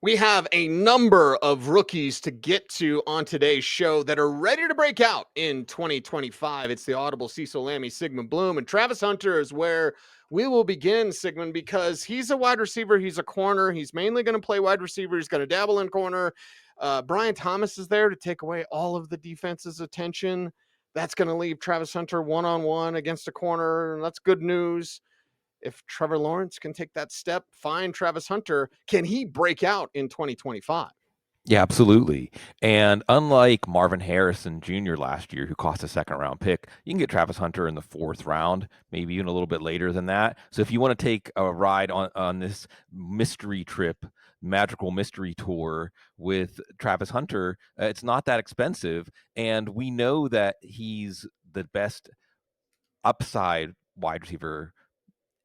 We have a number of rookies to get to on today's show that are ready to break out in 2025. It's the Audible Cecil, Lammey, Sigmund, Bloom, and Travis Hunter is where we will begin, Sigmund, because he's a wide receiver. He's a corner. He's mainly going to play wide receiver. He's going to dabble in corner. Brian Thomas is there to take away all of the defense's attention. That's going to leave Travis Hunter one-on-one against a corner, and that's good news. If Trevor Lawrence can take that step, fine. Travis Hunter, can he break out in 2025? Yeah, absolutely. And unlike Marvin Harrison Jr. last year, who cost a second-round pick, you can get Travis Hunter in the 4th round, maybe even a little bit later than that. So if you want to take a ride on this mystery trip, magical mystery tour with Travis Hunter, it's not that expensive. And we know that he's the best upside wide receiver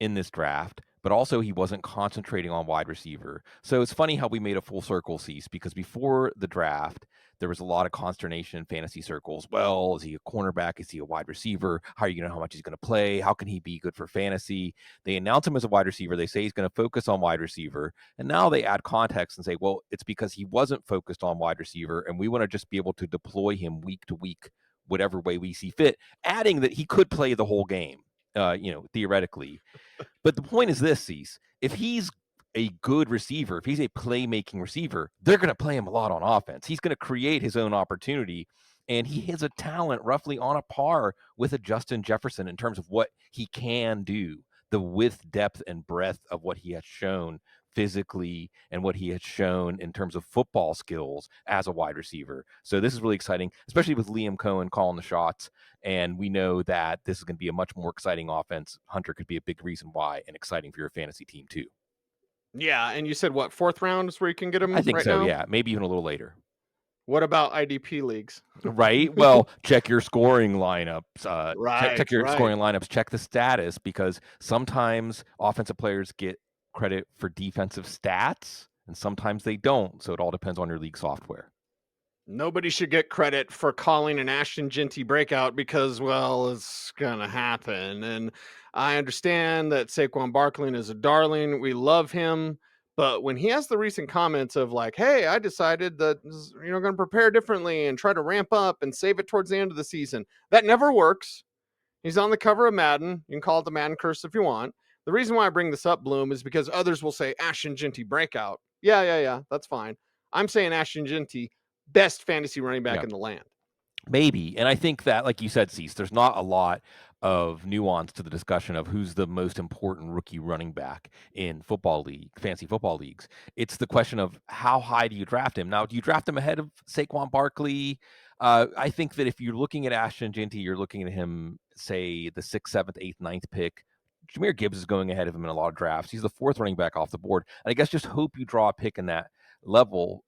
in this draft, but also he wasn't concentrating on wide receiver. So it's funny how we made a full circle, Cease, because before the draft, there was a lot of consternation in fantasy circles. Well, is he a cornerback? Is he a wide receiver? How are you going to know how much he's going to play? How can he be good for fantasy? They announce him as a wide receiver. They say he's going to focus on wide receiver. And now they add context and say, well, it's because he wasn't focused on wide receiver, and we want to just be able to deploy him week to week, whatever way we see fit, adding that he could play the whole game, theoretically. But the point is this, Cease. If he's a good receiver, if he's a playmaking receiver, they're going to play him a lot on offense. He's going to create his own opportunity, and he has a talent roughly on a par with a Justin Jefferson in terms of what he can do, the width, depth, and breadth of what he has shown physically and what he has shown in terms of football skills as a wide receiver. So this is really exciting, especially with Liam Cohen calling the shots. And we know that this is going to be a much more exciting offense. Hunter could be a big reason why, and exciting for your fantasy team too. Yeah, and you said what, 4th round is where you can get him I think right so, now? yeah. Maybe even a little later. What about IDP leagues? Right? Well, check your scoring lineups. Check your Right. scoring lineups. Check the status, because sometimes offensive players get credit for defensive stats, and sometimes they don't. So it all depends on your league software. Nobody should get credit for calling an Ashton Jeanty breakout because, well, it's going to happen. And I understand that Saquon Barkley is a darling. We love him. But when he has the recent comments of like, hey, I decided that, going to prepare differently and try to ramp up and save it towards the end of the season, that never works. He's on the cover of Madden. You can call it the Madden curse if you want. The reason why I bring this up, Bloom, is because others will say Ashton Jeanty breakout. Yeah, that's fine. I'm saying Ashton Jeanty, best fantasy running back in the land. Maybe. And I think that, like you said, Cease, there's not a lot of nuance to the discussion of who's the most important rookie running back in fantasy football leagues. It's the question of how high do you draft him? Now, do you draft him ahead of Saquon Barkley? I think that if you're looking at Ashton Jeanty, you're looking at him, say, the 6th, 7th, 8th, 9th pick. Jahmyr Gibbs is going ahead of him in a lot of drafts. He's the 4th running back off the board. And I guess just hope you draw a pick in that level,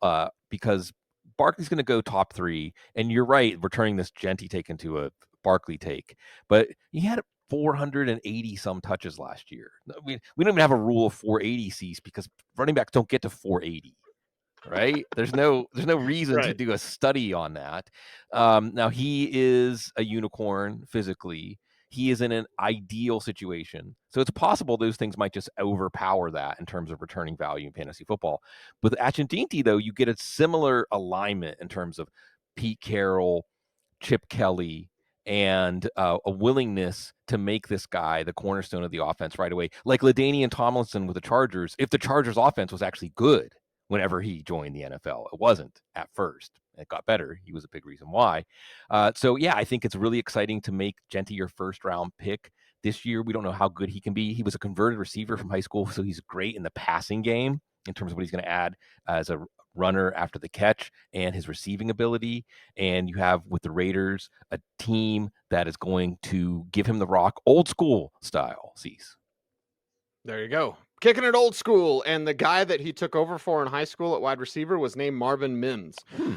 because Barkley's going to go top 3, and you're right. We're turning this Jeanty take into a Barkley take, but he had 480 some touches last year. We don't even have a rule of 480 C's because running backs don't get to 480. Right? There's no reason to do a study on that. Now he is a unicorn physically. He is in an ideal situation. So it's possible those things might just overpower that in terms of returning value in fantasy football. With Ashton Jeanty, though, you get a similar alignment in terms of Pete Carroll, Chip Kelly, and a willingness to make this guy the cornerstone of the offense right away. Like LaDainian Tomlinson with the Chargers, if the Chargers offense was actually good whenever he joined the NFL. It wasn't at first. It got better. He was a big reason why. So, yeah, I think it's really exciting to make Jeanty your 1st round pick this year. We don't know how good he can be. He was a converted receiver from high school, so he's great in the passing game in terms of what he's going to add as a runner after the catch and his receiving ability. And you have with the Raiders a team that is going to give him the rock old school style. Cease. There you go. Kicking it old school. And the guy that he took over for in high school at wide receiver was named Marvin Mims.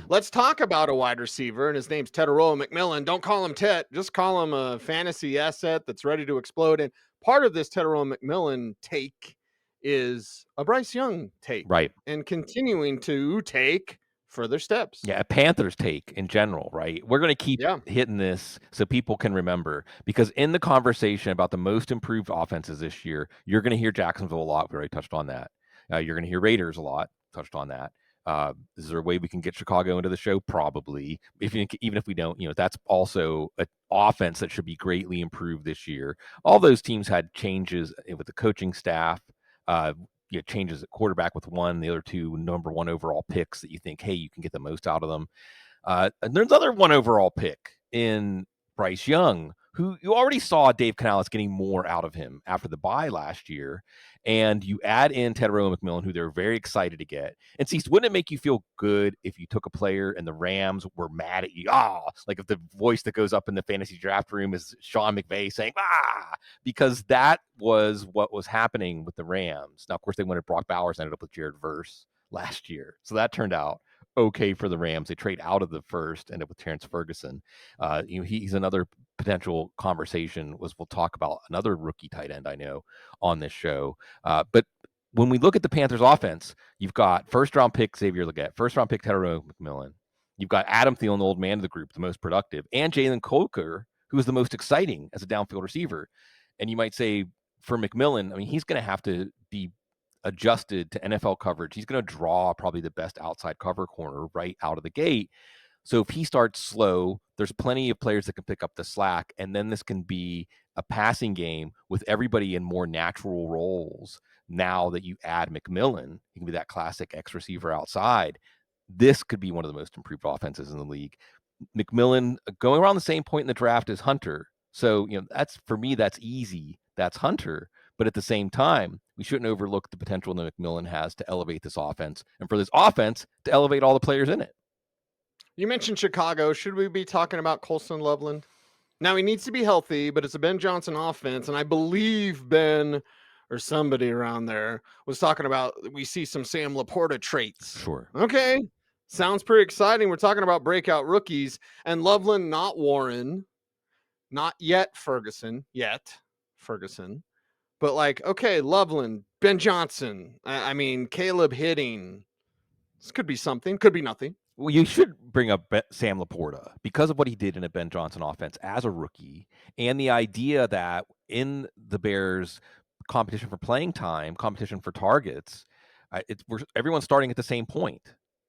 Let's talk about a wide receiver, and his name's Tetairoa McMillan. Don't call him Tet. Just call him a fantasy asset that's ready to explode. And part of this Tetairoa McMillan take is a Bryce Young take. Right. And continuing to take further steps. Yeah, a Panthers take in general, right? We're going to keep hitting this so people can remember, because in the conversation about the most improved offenses this year, you're going to hear Jacksonville a lot. We already touched on that. You're going to hear Raiders a lot. touched on that. Is there a way we can get Chicago into the show? Probably. Even if we don't, that's also an offense that should be greatly improved this year. All those teams had changes with the coaching staff. Changes at quarterback with one, the other two number one overall picks that you think, hey, you can get the most out of them. And there's another one overall pick in Bryce Young, who you already saw Dave Canales getting more out of him after the bye last year. And you add in Tetairoa McMillan, who they're very excited to get. And see, wouldn't it make you feel good if you took a player and the Rams were mad at you? Like if the voice that goes up in the fantasy draft room is Sean McVay saying, because that was what was happening with the Rams. Now, of course, they wanted Brock Bowers, ended up with Jared Verse last year. So that turned out okay for the Rams. They trade out of the first, end up with Terrence Ferguson. He's another potential conversation. We'll talk about another rookie tight end I know on this show. But when we look at the Panthers offense, you've got first round pick Xavier Legette, first round pick Tetairoa McMillan. You've got Adam Thielen, the old man of the group, the most productive, and Jalen Coker, who is the most exciting as a downfield receiver. And you might say for McMillan, he's going to have to be adjusted to NFL coverage. He's going to draw probably the best outside cover corner right out of the gate. So if he starts slow, there's plenty of players that can pick up the slack. And then this can be a passing game with everybody in more natural roles. Now that you add McMillan, he can be that classic X receiver outside. This could be one of the most improved offenses in the league. McMillan going around the same point in the draft as Hunter. So, that's for me, that's easy. That's Hunter. But at the same time, we shouldn't overlook the potential that McMillan has to elevate this offense and for this offense to elevate all the players in it. You mentioned Chicago. Should we be talking about Colston Loveland? Now, he needs to be healthy, but it's a Ben Johnson offense. And I believe Ben or somebody around there was talking about we see some Sam Laporta traits. Sure. Okay. Sounds pretty exciting. We're talking about breakout rookies and Loveland, not Warren, not yet Ferguson, but okay, Loveland, Ben Johnson. Kaleb hitting. This could be something, could be nothing. Well, you should bring up Sam Laporta because of what he did in a Ben Johnson offense as a rookie, and the idea that in the Bears' competition for playing time, competition for targets, everyone's starting at the same point.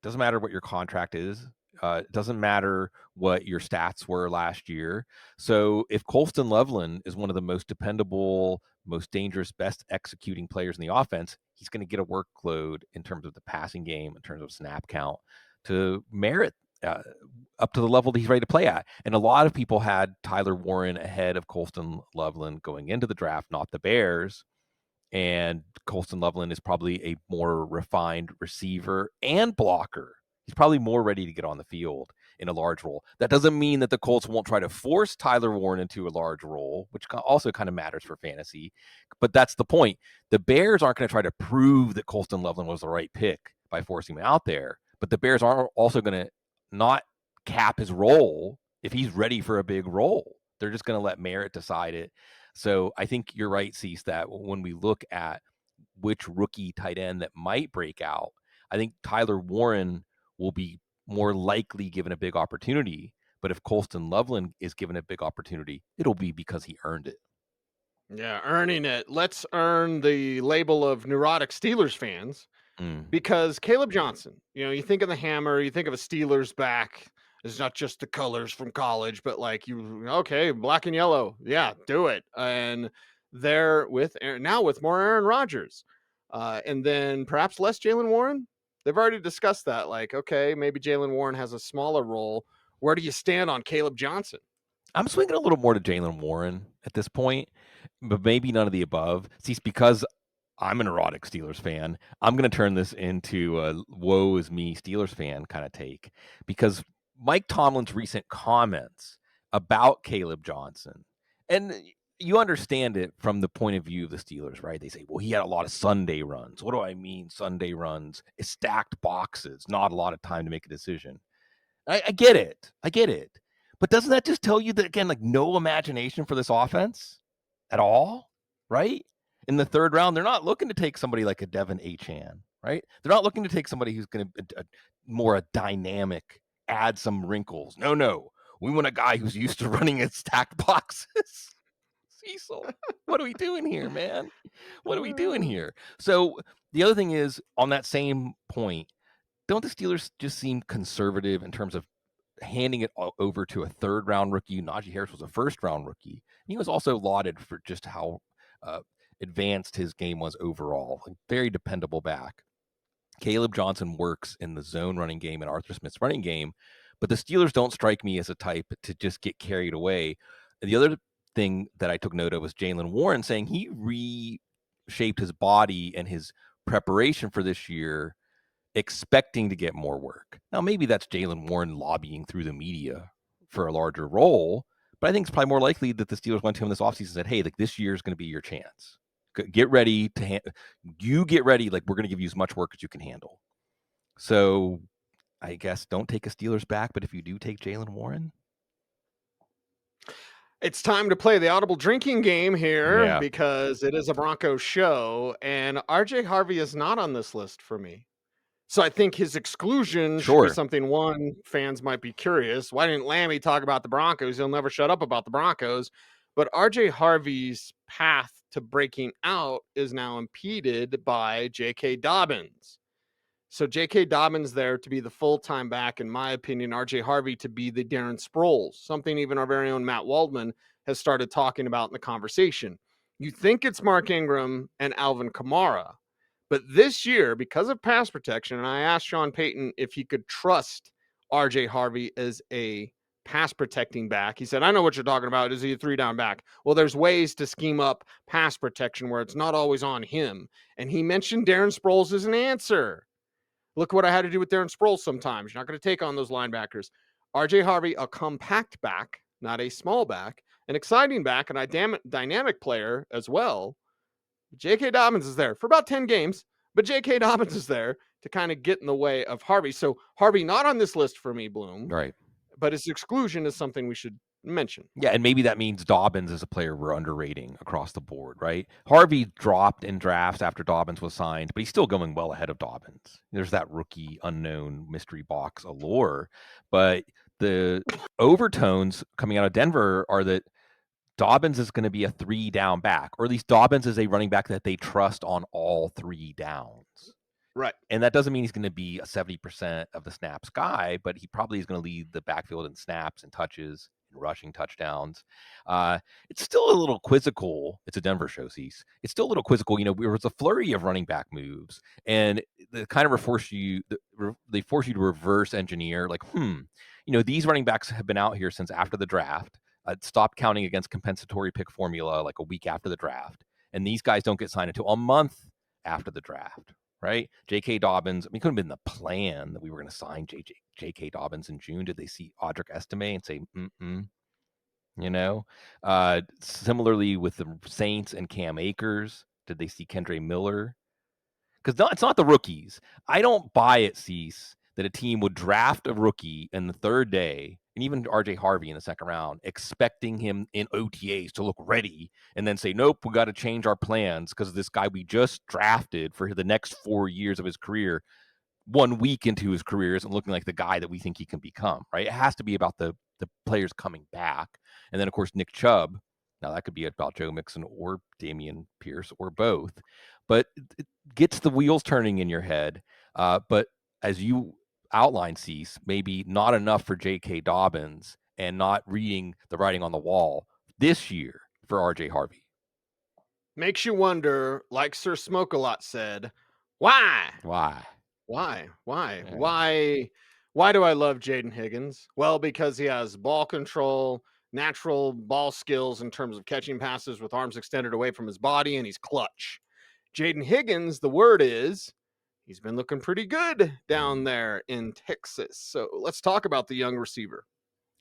Doesn't matter what your contract is. It doesn't matter what your stats were last year. So if Colston Loveland is one of the most dependable, most dangerous, best executing players in the offense, he's going to get a workload in terms of the passing game, in terms of snap count, to merit up to the level that he's ready to play at. And a lot of people had Tyler Warren ahead of Colston Loveland going into the draft, not the Bears. And Colston Loveland is probably a more refined receiver and blocker. He's probably more ready to get on the field in a large role. That doesn't mean that the Colts won't try to force Tyler Warren into a large role, which also kind of matters for fantasy. But that's the point. The Bears aren't going to try to prove that Colston Loveland was the right pick by forcing him out there. But the Bears are also going to not cap his role if he's ready for a big role. They're just going to let merit decide it. So I think you're right, Cease, that when we look at which rookie tight end that might break out, I think Tyler Warren will be more likely given a big opportunity. But if Colston Loveland is given a big opportunity, it'll be because he earned it. Yeah, earning it. Let's earn the label of neurotic Steelers fans. Because Kaleb Johnson, you think of the hammer, you think of a Steelers back. It's not just the colors from college, but black and yellow. Yeah, do it. And they're with more Aaron Rodgers. And then perhaps less Jalen Warren. They've already discussed that. Maybe Jalen Warren has a smaller role. Where do you stand on Kaleb Johnson? I'm swinging a little more to Jalen Warren at this point, but maybe none of the above. See, because I'm an erotic Steelers fan, I'm going to turn this into a woe is me Steelers fan kind of take, because Mike Tomlin's recent comments about Kaleb Johnson, and you understand it from the point of view of the Steelers, right? They say, well, he had a lot of Sunday runs. What do I mean Sunday runs? It's stacked boxes, not a lot of time to make a decision. I get it. But doesn't that just tell you that, again, no imagination for this offense at all, right? In the third round, they're not looking to take somebody like a Devin Achane, right? They're not looking to take somebody who's going to more a dynamic, add some wrinkles. No. We want a guy who's used to running in stacked boxes. Cecil, what are we doing here, man? What are we doing here? So The other thing is, on that same point, don't the Steelers just seem conservative in terms of handing it over to a third-round rookie? Najee Harris was a first-round rookie. He was also lauded for just how advanced his game was overall. Like, very dependable back. Kaleb Johnson works in the zone running game and Arthur Smith's running game, but the Steelers don't strike me as a type to just get carried away. And the other thing that I took note of was Jaylen Warren saying he reshaped his body and his preparation for this year, expecting to get more work. Now, maybe that's Jaylen Warren lobbying through the media for a larger role, but I think it's probably more likely that the Steelers went to him this offseason and said, hey, like, this year is going to be your chance. Get ready to you get ready. Like, we're going to give you as much work as you can handle. So I guess don't take a Steelers back, but if you do, take Jaylen Warren. It's time to play the audible drinking game here because it is a Broncos show, and RJ Harvey is not on this list for me. So I think his exclusion should be something, one, fans might be curious. Why didn't Lammey talk about the Broncos? He'll never shut up about the Broncos. But RJ Harvey's path to breaking out is now impeded by J.K. Dobbins. So J.K. Dobbins there to be the full-time back, in my opinion, RJ Harvey to be the Darren Sproles, something even our very own Matt Waldman has started talking about in the conversation. You think it's Mark Ingram and Alvin Kamara, but this year, because of pass protection, and I asked Sean Payton if he could trust RJ Harvey as a pass protecting back. He said, I know what you're talking about. Is he a 3-down back? Well, there's ways to scheme up pass protection where it's not always on him. And he mentioned Darren Sproles as an answer. Look what I had to do with Darren Sproles sometimes. You're not going to take on those linebackers. RJ Harvey, a compact back, not a small back, an exciting back, and a dynamic player as well. J.K. Dobbins is there for about 10 games, but J.K. Dobbins is there to kind of get in the way of Harvey. So Harvey not on this list for me, Bloom. Right. But his exclusion is something we should mention. Yeah, and maybe that means Dobbins is a player we're underrating across the board, right? Harvey dropped in drafts after Dobbins was signed, but he's still going well ahead of Dobbins. There's that rookie unknown mystery box allure, but the overtones coming out of Denver are that Dobbins is going to be a 3-down back, or at least Dobbins is a running back that they trust on all 3 downs. Right. And that doesn't mean he's going to be a 70% of the snaps guy, but he probably is going to lead the backfield in snaps and touches and rushing touchdowns. It's still a little quizzical. It's a Denver show, Cease. It's still a little quizzical. You know, there was a flurry of running back moves, and they kind of force you to reverse engineer, like, you know, these running backs have been out here since after the draft. Stopped counting against compensatory pick formula like a week after the draft. And these guys don't get signed until a month after the draft, right? J.K. Dobbins, I mean, it could have been the plan that we were going to sign J.K. Dobbins in June. Did they see Audric Estime and say, you know? Similarly with the Saints and Cam Akers, did they see Kendre Miller? Because it's not the rookies. I don't buy it, Cease, that a team would draft a rookie in the third day, and even RJ Harvey in the second round, expecting him in OTAs to look ready, and then say, nope, we got to change our plans because this guy we just drafted for the next 4 years of his career, 1 week into his career, isn't looking like the guy that we think he can become, right? It has to be about the players coming back. And then, of course, Nick Chubb. Now, that could be about Joe Mixon or Dameon Pierce or both. But it gets the wheels turning in your head. But as you outline, Cease, maybe not enough for J.K. Dobbins and not reading the writing on the wall this year for RJ Harvey. Makes you wonder, like Sir Smoke-A-Lot said, why? Yeah. Why do I love Jaden Higgins? Well, because he has ball control, natural ball skills in terms of catching passes with arms extended away from his body, and he's clutch. Jaden Higgins, the word is, he's been looking pretty good down there in Texas. So let's talk about the young receiver.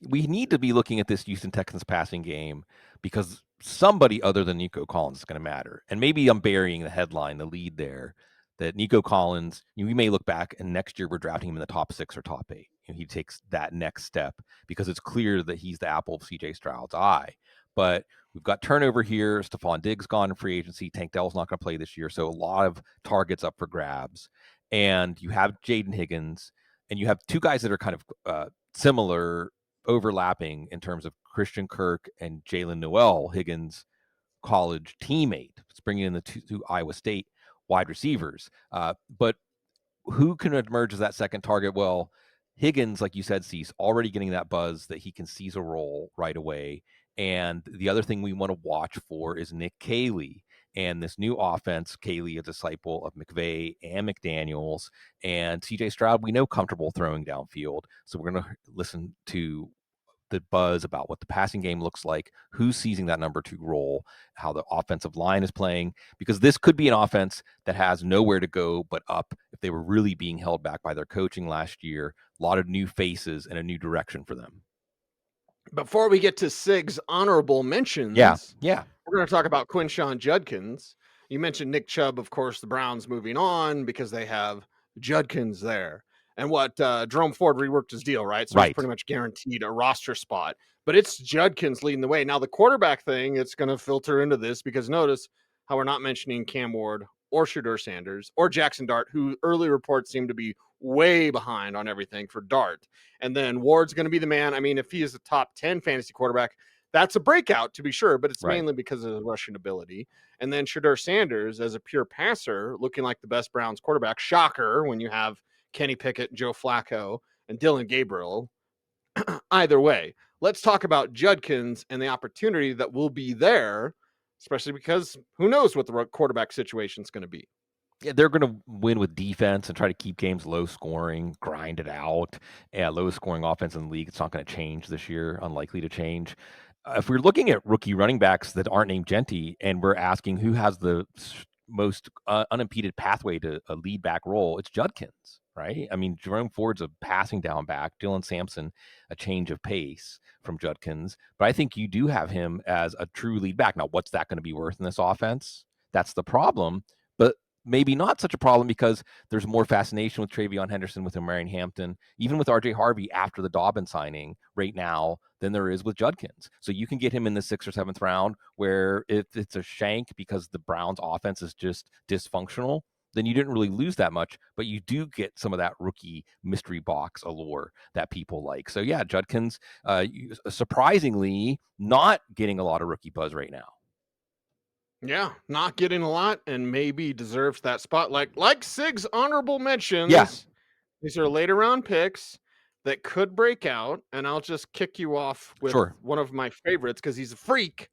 We need to be looking at this Houston Texans passing game because somebody other than Nico Collins is going to matter. And maybe I'm burying the headline, the lead there, that Nico Collins, we may look back and next year we're drafting him in the top 6 or top 8. And he takes that next step because it's clear that he's the apple of CJ Stroud's eye. But we've got turnover here. Stephon Diggs gone in free agency. Tank Dell's not going to play this year. So a lot of targets up for grabs. And you have Jaden Higgins, and you have 2 guys that are kind of similar, overlapping in terms of Christian Kirk and Jalen Noel, Higgins' college teammate. It's bringing in the two Iowa State. wide receivers. But who can emerge as that second target? Well, Higgins, like you said, Cease, already getting that buzz that he can seize a role right away. And the other thing we want to watch for is Nick Caley and this new offense. Caley, a disciple of McVay and McDaniels, and CJ Stroud, we know comfortable throwing downfield. So we're going to listen to the buzz about what the passing game looks like, who's seizing that number 2 role, how the offensive line is playing, because this could be an offense that has nowhere to go but up if they were really being held back by their coaching last year. A lot of new faces and a new direction for them. Before we get to Sig's honorable Yeah. mentions, Yeah. we're going to talk about Quinshon Judkins. You mentioned Nick Chubb, of course, the Browns moving on because they have Judkins there. And what Jerome Ford reworked his deal, right? So he's Right. pretty much guaranteed a roster spot. But it's Judkins leading the way. Now, the quarterback thing, it's going to filter into this because notice how we're not mentioning Cam Ward or Shedeur Sanders or Jackson Dart, who early reports seem to be way behind on everything for Dart. And then Ward's going to be the man. I mean, if he is a top 10 fantasy quarterback, that's a breakout to be sure, but it's Right. mainly because of his rushing ability. And then Shedeur Sanders, as a pure passer, looking like the best Browns quarterback. Shocker when you have Kenny Pickett, Joe Flacco, and Dylan Gabriel. Either way, let's talk about Judkins and the opportunity that will be there, especially because who knows what the quarterback situation is going to be. Yeah, they're going to win with defense and try to keep games low scoring, grind it out. Yeah, lowest scoring offense in the league. It's not going to change this year, unlikely to change. If we're looking at rookie running backs that aren't named Jeanty and we're asking who has the most unimpeded pathway to a lead back role, it's Judkins, right? I mean, Jerome Ford's a passing down back. Dylan Sampson, a change of pace from Judkins. But I think you do have him as a true lead back. Now, what's that going to be worth in this offense? That's the problem. But maybe not such a problem because there's more fascination with Travion Henderson, with Marion Hampton, even with RJ Harvey after the Dobbins signing right now than there is with Judkins. So you can get him in the 6th or 7th round where if it's a shank because the Browns offense is just dysfunctional, then you didn't really lose that much, but you do get some of that rookie mystery box allure that people like. So yeah, Judkins, surprisingly not getting a lot of rookie buzz right now. Yeah, not getting a lot and maybe deserves that spot. Like Sig's honorable mentions. Yeah. These are later round picks that could break out. And I'll just kick you off with one of my favorites because he's a freak.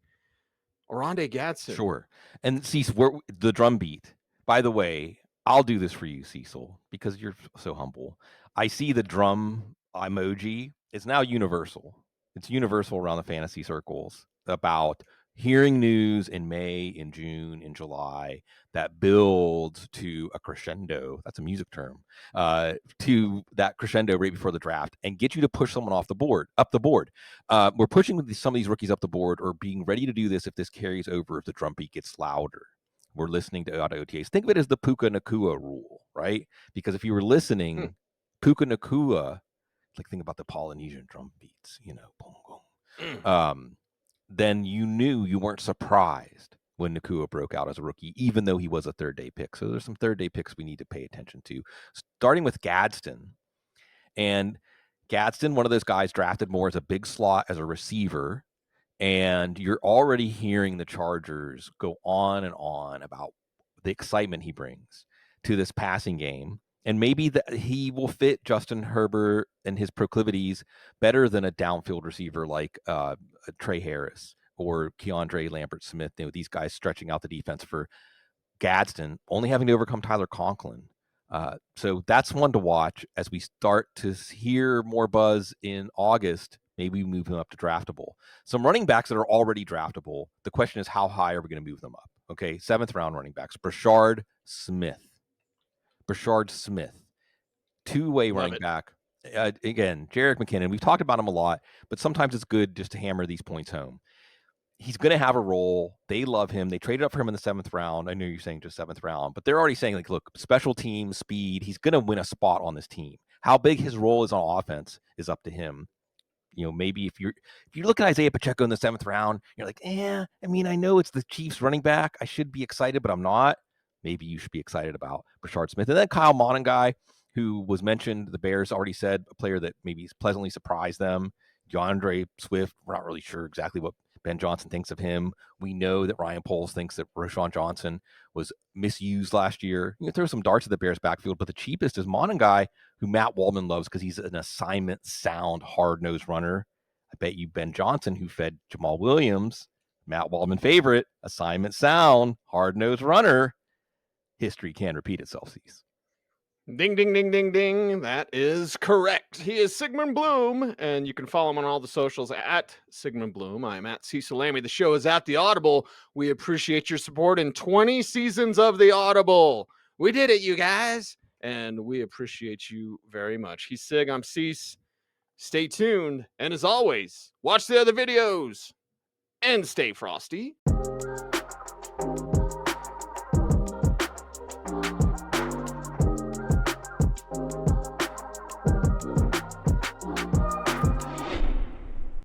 Oronde Gadsden. Sure. And Cecil, the drum beat. By the way, I'll do this for you, Cecil, because you're so humble. I see the drum emoji. It's now universal. It's universal around the fantasy circles about hearing news in May, in June, in July that builds to a crescendo. That's a music term. To that crescendo right before the draft and get you to push someone up the board. We're pushing some of these rookies up the board or being ready to do this if this carries over, if the drum beat gets louder. We're listening to auto OTAs. Think of it as the Puka Nakua rule, right? Because if you were listening, Puka Nakua, like think about the Polynesian drum beats, boom, boom. Then you knew you weren't surprised when Nakua broke out as a rookie, even though he was a 3rd-day pick. So there's some 3rd-day picks we need to pay attention to, starting with Gadsden. And Gadsden, one of those guys drafted more as a big slot, as a receiver. And you're already hearing the Chargers go on and on about the excitement he brings to this passing game. And maybe that he will fit Justin Herbert and his proclivities better than a downfield receiver like Trey Harris or Keandre Lambert-Smith. These guys stretching out the defense for Gadsden, only having to overcome Tyler Conklin. So that's one to watch as we start to hear more buzz in August. Maybe we move him up to draftable. Some running backs that are already draftable. The question is, how high are we going to move them up? Okay, 7th round running backs. Brashard Smith, two-way running back. Again, Jerick McKinnon. We've talked about him a lot, but sometimes it's good just to hammer these points home. He's going to have a role. They love him. They traded up for him in the 7th round. I know you're saying just 7th round, but they're already saying, like, look, special team, speed. He's going to win a spot on this team. How big his role is on offense is up to him. Maybe if you look at Isaiah Pacheco in the 7th round, you're like, I know it's the Chiefs running back. I should be excited, but I'm not. Maybe you should be excited about Brashard Smith. And then Kyle Monangai, who was mentioned, the Bears already said, a player that maybe pleasantly surprised them. DeAndre Swift, we're not really sure exactly what Ben Johnson thinks of him. We know that Ryan Poles thinks that Quinshon Judkins was misused last year. You know, throw some darts at the Bears backfield, but the cheapest is Monangai, who Matt Waldman loves because he's an assignment sound, hard-nosed runner. I bet you Ben Johnson, who fed Jamal Williams, Matt Waldman favorite, assignment sound, hard-nosed runner. History can repeat itself, Cease. Ding, ding, ding, ding, ding. That is correct. He is Sigmund Bloom, and you can follow him on all the socials at Sigmund Bloom. I'm at Cecil Lammey. The show is at The Audible. We appreciate your support in 20 seasons of The Audible. We did it, you guys, and we appreciate you very much. He's Sig, I'm Cease. Stay tuned, and as always, watch the other videos, and stay frosty.